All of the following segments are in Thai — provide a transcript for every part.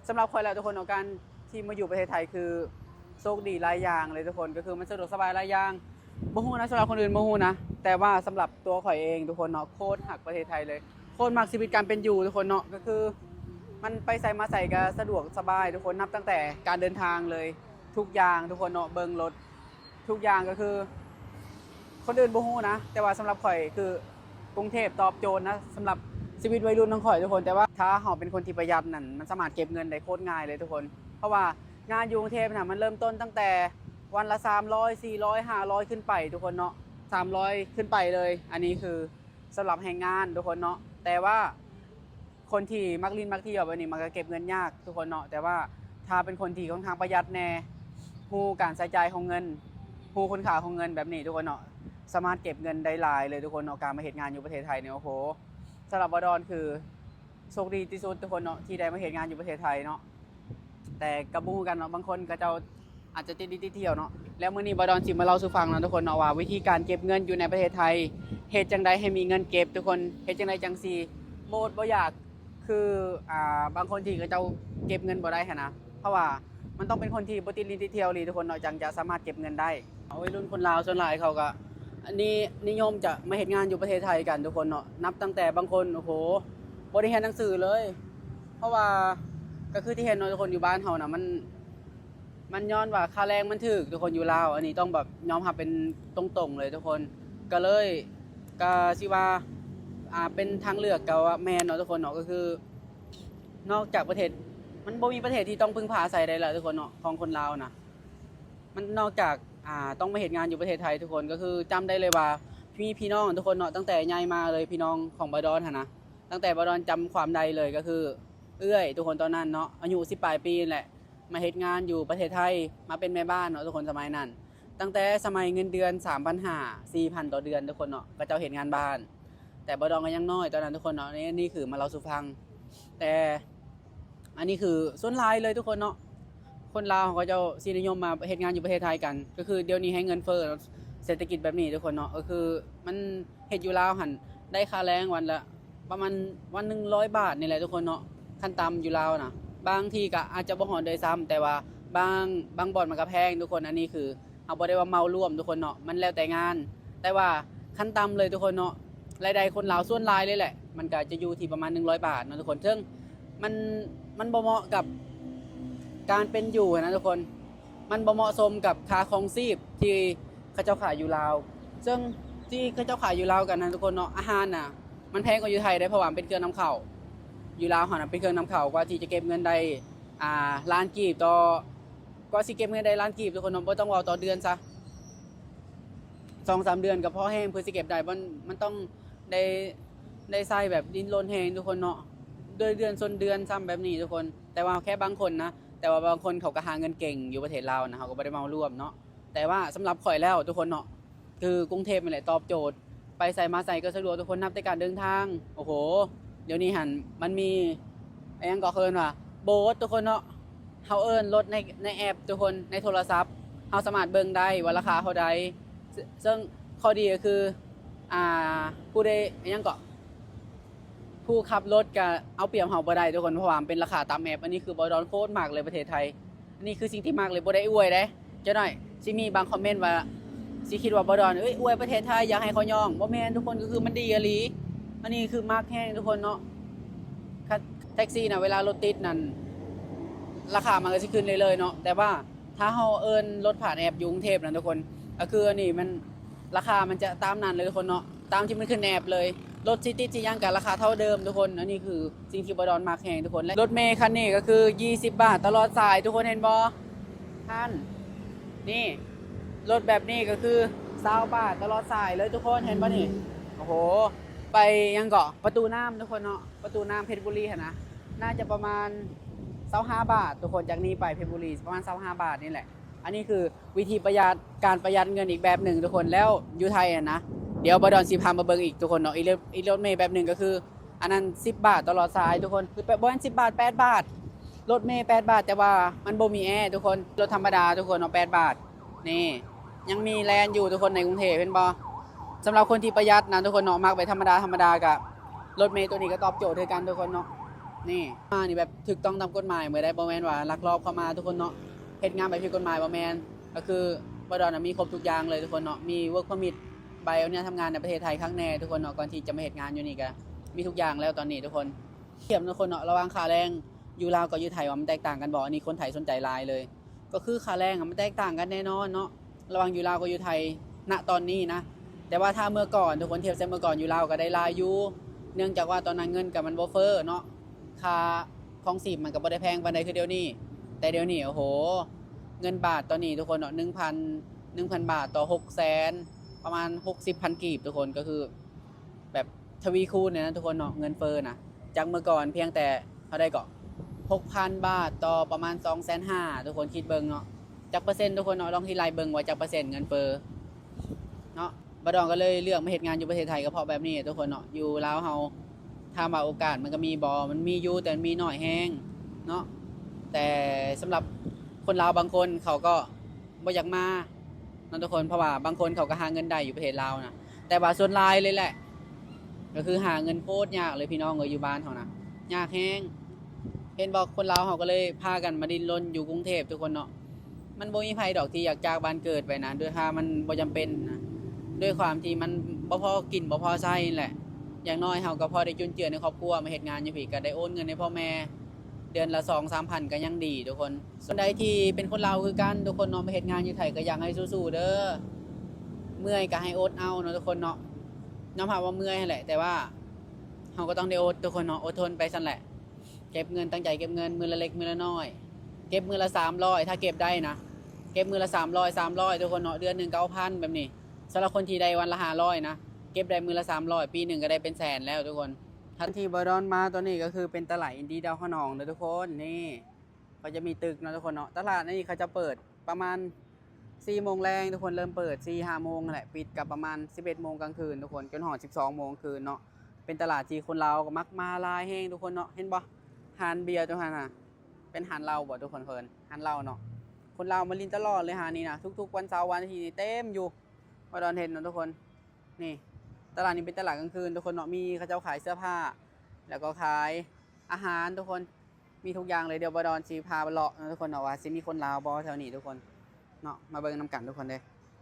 สำหรับคนเราทุกคนของการที่มาอยู่ประเทศไทยคือโชคดีหลายอย่างเลยทุกคนก็คือมันสะดวกสบายหลายอย่างบ่ฮู้นะสำหรับคนอื่นบ่ฮู้นะแต่ว่าสำหรับตัวข่อยเองทุกคนเนาะโคตรหักประเทศไทยเลยโคตรมักชีวิตการเป็นอยู่ทุกคนเนาะก็คือมันไปใส่มาใส่ก็สะดวกสบายทุกคนนับตั้งแต่การเดินทางเลยทุกอย่างทุกคนเนาะเบิ่งรถทุกอย่างก็คือคนอื่นบ่ฮู้นะแต่ว่าสำหรับข่อยคือกรุงเทพตอบโจทย์นะสำหรับชีวิตวัยรุ่นของข่อยทุกคนแต่ว่าถ้าเฮาเป็นคนที่ประหยัดนั่นมันสามารถเก็บเงินได้โคตรง่ายเลยทุกคนเพราะว่างานอยู่กรุงเทพน่ะมันเริ่มต้นตั้งแต่วันละ300 400 500ขึ้นไปทุกคนเนาะ300ขึ้นไปเลยอันนี้คือสำหรับแรงงานทุกคนเนาะแต่ว่าคนที่มักลินมักเที่ยวแบบนี้มันก็เก็บเงินยากทุกคนเนาะแต่ว่าถ้าเป็นคนที่ค่อนข้างประหยัดแน่ฮู้การใช้จ่ายของเงินฮู้คุณค่าของเงินแบบนี้ทุกคนเนาะสามารถเก็บเงินได้หลายเลยทุกคนเนาะการมาเฮ็ดงานอยู่ประเทศไทยเนี่ยโอ้โหสำหรับบดอนคือโชคดีที่สุดทุกคนเนาะที่ได้มาเฮ็ดงานอยู่ประเทศไทยเนาะแต่กระบูกันเนาะบางคนก็จะอาจจะติดเที่ยวเนาะแล้วมื้อนี้บดอนสิมาเล่าสู่ฟังนะทุกคนเนาะว่าวิธีการเก็บเงินอยู่ในประเทศไทยเฮ็ดจังไดให้มีเงินเก็บทุกคนเฮ็ดจังไดจังสิบ่อยากคือบางคนที่เขาเจ้าเก็บเงินบ่ได้หันนะเพราะว่ามันต้องเป็นคนที่บ่ติดลิ้นติดเที่ยวเลยทุกคนเนาะจังจะสามารถเก็บเงินได้วัยรุ่นคนลาวส่วนหลายเขาก็อันนี้นิยมจะมาเฮ็ดงานอยู่ประเทศไทยกันทุกคนเนาะนับตั้งแต่บางคนโอ้โหบ่ได้เรียนหนังสือเลยเพราะว่าก็คือที่เห็นเนาะทุกคนอยู่บ้านเฮาน่ะมันย้อนว่าค่าแรงมันถูกทุกคนอยู่ลาวอันนี้ต้องแบบยอมรับเป็นตรงๆเลยทุกคนก็เลยก็สิว่าเป็นทางเลือกก็ว่าแม่นเนาะทุกคนเนาะก็คือนอกจากประเทศมันบ่มีประเทศที่ต้องพึ่งพาอาศัยได้แล้วทุกคนเนาะของคนลาวนะมันนอกจากต้องมาเฮ็ดงานอยู่ประเทศไทยทุกคนก็คือจำได้เลยว่ามีพี่น้องทุกคนเนาะตั้งแต่ใหญ่มาเลยพี่น้องของบดอนหั่นนะตั้งแต่บดอนจำความใดเลยก็คือเอื้อยทุกคนตอนนั้นเนาะอายุ10ปลายปีแหละมาเฮ็ดงานอยู่ประเทศไทยมาเป็นแม่บ้านเนาะทุกคนสมัยนั้นตั้งแต่สมัยเงินเดือน 3,500 4,000ต่อเดือนทุกคนเนาะก็เจ้าเฮ็ดงานบ้านแต่บดอนก็ยังน้อยตอนนั้นทุกคนเนาะนี่คือมาเล่าสู่ฟังแต่อันนี้คือส่วนหลายเลยทุกคนเนาะคนลาวเขาก็จะสินิยมมาเฮ็ดงานอยู่ประเทศไทยกันก็คือเดี๋ยวนี้ให้เงินเฟ้อเศรษฐกิจแบบนี้ทุกคนเนาะก็คือมันเฮ็ดอยู่ลาวหั่นได้ค่าแรงวันละประมาณวันนึง100 บาทนี่แหละทุกคนเนาะขั้นต่ำอยู่ลาวนะบางทีก็อาจจะบ่ฮอดด้วยซ้ำแต่ว่าบางบ่อนมันก็แพงทุกคนอันนี้คือเอาบ่ได้ว่าเมาร่วมทุกคนเนาะมันแล้วแต่งานแต่ว่าขั้นต่ำเลยทุกคนเนาะรายได้คนลาวส่วนหลายเลยแหละมันก็จะอยู่ที่ประมาณ100 บาทเนาะทุกคนซึ่งมันบ่เหมาะกับการเป็นอยู่นะทุกคนมันบ่เหมาะสมกับค่าครองชีพที่เขาเจ้าขายอยู่ลาวซึ่งที่เขาเจ้าขายอยู่ลาวกันนะทุกคนเนาะอาหารน่ะมันแพงกว่าอยู่ไทยได้เพราะว่าเป็นเครื่องนำเข้าอยู่ลาวหั่นน่ะเป็นเครื่องนำเข้ากว่าที่จะเก็บเงินได้ล้านกีบต่อกว่าสิเก็บเงินได้ล้านกีบทุกคนเนาะบ่ต้องเว้าต่อเดือนซะ 2-3 เดือนก็พอแห้งเพื่อสิเก็บได้มันต้องได้ใช้แบบดิ้นรนแฮงทุกคนเนาะโดยเดือนส้นเดือนซ้ำแบบนี้ทุกคนแต่ว่าแค่บางคนนะแต่ว่าบางคนเขาก็หาเงินเก่งอยู่ประเทศลาวนะเขาก็บ่ได้เมาร่วมเนาะแต่ว่าสำหรับข่อยแล้วทุกคนเนาะคือกรุงเทพนี่แหละตอบโจทย์ไปใส่มาใส่ก็สะดวกทุกคนนับแต่การเดินทางโอ้โหเดี๋ยวนี้หั่นมันมีไอ้หยังก็เอิ้นว่าโบสทุกคนเนาะเฮาเอิ้นรถในแอปทุกคนในโทรศัพท์เฮาสามารถเบิ่งได้ว่าราคาเท่าใดซึ่งข้อดีก็คือผู้ใดอิหยังก็ผู้ขับรถก็เอาเปรียบเฮาบ่ได้ทุกคนเพราะว่ามันเป็นราคาตามแอปอันนี้คือบ่ดอนโคตรมากเลยประเทศไทยอันนี้คือสิ่งที่มากเลยบ่ได้อวยเด้จักหน่อยสิมีบางคอมเมนต์ว่าสิคิดว่าบ่ดอนอวยประเทศไทยอยากให้เขาย่องบ่แม่นทุกคนก็คือมันดีอีหลีอันนี้คือมากแฮงทุกคนเนาะแท็กซี่น่ะเวลารถติดนั่นราคามันก็สิขึ้นเรื่อยๆเนาะแต่ว่าถ้าเฮาเอิ้นรถผ่านแอปอยู่กรุงเทพนั่นทุกคนก็คืออันนี้มันราคามันจะตามนั้นเลยทุกคนเนาะตามที่มันขึ้นในแอปเลยรถซิตี้สิย่างกันราคาเท่าเดิมทุกคนอันนี้คือสิ่งที่บดอนมากแฮงทุกคนและรถเมล์คันนี้ก็คือ20 บาทตลอดสายทุกคนเห็นบ่ท่านนี่รถแบบนี้ก็คือ20 บาทตลอดสายเลยทุกคนเห็นบ่นี่โอ้โหไปยังเกาะประตูน้ำทุกคนเนาะประตูน้ำเพชรบุรีหั่นนะน่าจะประมาณ25 บาททุกคนจากนี้ไปเพชรบุรีประมาณ25 บาทนี่แหละอันนี้คือวิธีการประหยัดเงินอีกแบบหนึ่งทุกคนแล้วอยู่ไทยอ่ะนะเดี๋ยวบดอนสิพามาเบิ่งอีกทุกคนเนาะอีรถเมล์แบบหนึ่งก็คืออันนั้น10 บาทตลอดสายทุกคนคือบ่แม่น10 บาท8 บาทรถเมล์8 บาทแต่ว่ามันบ่มีแอร์ทุกคนรถธรรมดาทุกคนเนาะ8 บาทนี่ยังมีแลนอยู่ทุกคนในกรุงเทพเห็นบ่สำหรับคนที่ประหยัดนะทุกคนเนาะมักไปธรรมดากับรถเมล์ตัวนี้ก็ตอบโจทย์คือกันทุกคนเนาะ นี่มานี่แบบถูกต้องตามกฎหมายเมื่อได้บ่แม่นว่าลักลอบเข้ามาทุกคนเนาะเฮ็ดงานแบบผิดกฎหมายบ่แม่นก็คือบ่ดอนมีครบทุกอย่างเลยทุกคนเนาะมี work permit ใบอนุญาตทำงานในประเทศไทยครั้งแน่ทุกคนเนาะก่อนที่จะมาเฮ็ดงานอยู่นี่ก็มีทุกอย่างแล้วตอนนี้ทุกคนเทียบทุกคนเนาะระหว่างค่าแรงอยู่ลาวกับอยู่ไทยว่ามันแตกต่างกันบ่อันนี้คนไทยสนใจหลายเลยก็คือค่าแรงมันแตกต่างกันแน่นอนเนาะระหว่างอยู่ลาวกับอยู่ไทยณตอนนี้นะแต่ว่าถ้าเมื่อก่อนทุกคนเทียบเส้นเมื่อก่อนอยู่ลาวก็ได้หลายอยู่เนื่องจากว่าตอนนั้นเงินก็มันบ่เฟ้อเนาะค่าของชีพมันก็บ่ได้แพงปานใดคือเดี๋ยวนี้แต่เดี๋ยวนี้โอ้โหเงินบาทตอนนี้ทุกคนเนาะ1,000 บาทต่อ600,000ประมาณ60,000กีบทุกคนก็คือแบบทวีคูณเนี่ยนะทุกคนเนาะเงินเฟ้อนะจากเมื่อก่อนเพียงแต่เท่าใดก็ 6,000 บาทต่อประมาณ 250,000 ทุกคนคิดเบิ่งเนาะจากเปอร์เซ็นต์ทุกคนเนาะลองที่ไล่เบิ่งว่าจากเปอร์เซ็นต์เงินเฟ้อเนาะบ่ดองก็เลยเลือกมาเฮ็ดงานอยู่ประเทศไทยก็เพราะแบบนี้ทุกคนเนาะอยู่ลาวเฮาถ้ามาโอกาสมันก็มีบ่มันมีอยู่แต่มีน้อยแฮงเนาะแต่สำหรับคนลาวบางคนเขาก็บ่อยากมาเนาะทุกคนเพราะว่าบางคนเขาก็หาเงินได้อยู่ประเทศลาวนะแต่ว่าส่วนหลายเลยแหละก็คือหาเงินโคตรยากเลยพี่น้องอยู่บ้านเฮานะยากแฮงเห็นบอกคนลาวเฮาก็เลยพากันมาดิ้นรนอยู่กรุงเทพทุกคนเนาะมันบ่มีไผดอกที่อยากจากบ้านเกิดไปนะด้วยถ้ามันบ่จำเป็นนะด้วยความที่มันบ่พอกินบ่พอใช้นั่นแหละอย่างน้อยเฮาก็พอได้จุนเจือในครอบครัวมาเฮ็ดงานอยู่พี่ก็ได้โอนเงินให้พ่อแม่เดือนละ 2-3 พันก็ยังดีทุกคนส่วนใดที่เป็นคนลาวคือกันทุกคนเนาะมาเฮ็ดงานอยู่ไทยก็อยากให้สู้ๆเด้อเมื่อยก็ให้อดเอาเนาะทุกคนเนาะยอมรับว่าเมื่อยนั่นแหละแต่ว่าเฮาก็ต้องได้อดทุกคนเนาะอดทนไปซั่นแหละเก็บเงินตั้งใจเก็บเงินมื้อละเล็กมื้อละน้อยเก็บมื้อละ300ถ้าเก็บได้นะเก็บมื้อละ300ทุกคนเนาะเดือนหนึง9,000แบบนี้สำหรับคนที่ได้วันละ500นะเก็บได้มื้อละ300ปีหนึงก็ได้เป็นแสนแล้วทุกคนทันทีบอดอนมาตัวนี้ก็คือเป็นตลาดอินดี้ดาวขนองเด้อทุกคนนี่เขาจะมีตึกเนาะทุกคนเนาะตลาดนี้เขาจะเปิดประมาณ4 โมงแรงทุกคนเริ่มเปิด 4-5 โมงแหละปิดกับประมาณ 11 โมงกลางคืนทุกคนจนหอด 12 โมงคืนเนาะเป็นตลาดที่คนลาวก็มักมาหลายแฮงทุกคนเนาะเห็นบ่หานเบียร์ทุกคนน่ะเป็นหานเหล้าบ่ทุกคนเพิ่นหานเหล้าเนาะคนลาวมาลินตลอดเลยหานี่นะทุกๆวันเสาร์วันอาทิตย์นี่เต็มอยู่บอดอนเห็นเนาะทุกคนนี่ตลาดนี้เป็นตลาดกลางคืนทุกคนเนาะมีเขาเจ้าขายเสื้อผ้าแล้วก็ขายอาหารทุกคนมีทุกอย่างเลยเดี๋ยวบอดอนสิพาไปเลาะเนาะทุกคนเนาะว่าสิมีคนลาวบ่แถวนี้ทุกคนเนาะมาเบิ่งนำกันทุกคนเด้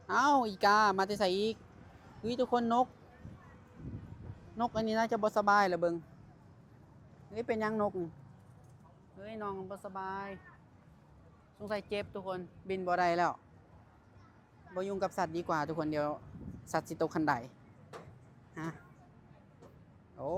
เอ้าอีกามาแต่ไสอีกอุ้ยทุกคนนกอันนี้น่าจะบ่สบายละเบิ่งนี่เป็นยังนกเฮ้ยน้องบ่สบายสงสัยเจ็บทุกคนบินบ่ได้แล้วบ่ยุ่งกับสัตว์ดีกว่าทุกคนเดี๋ยวสัตว์สิตกคันไดฮะโอ้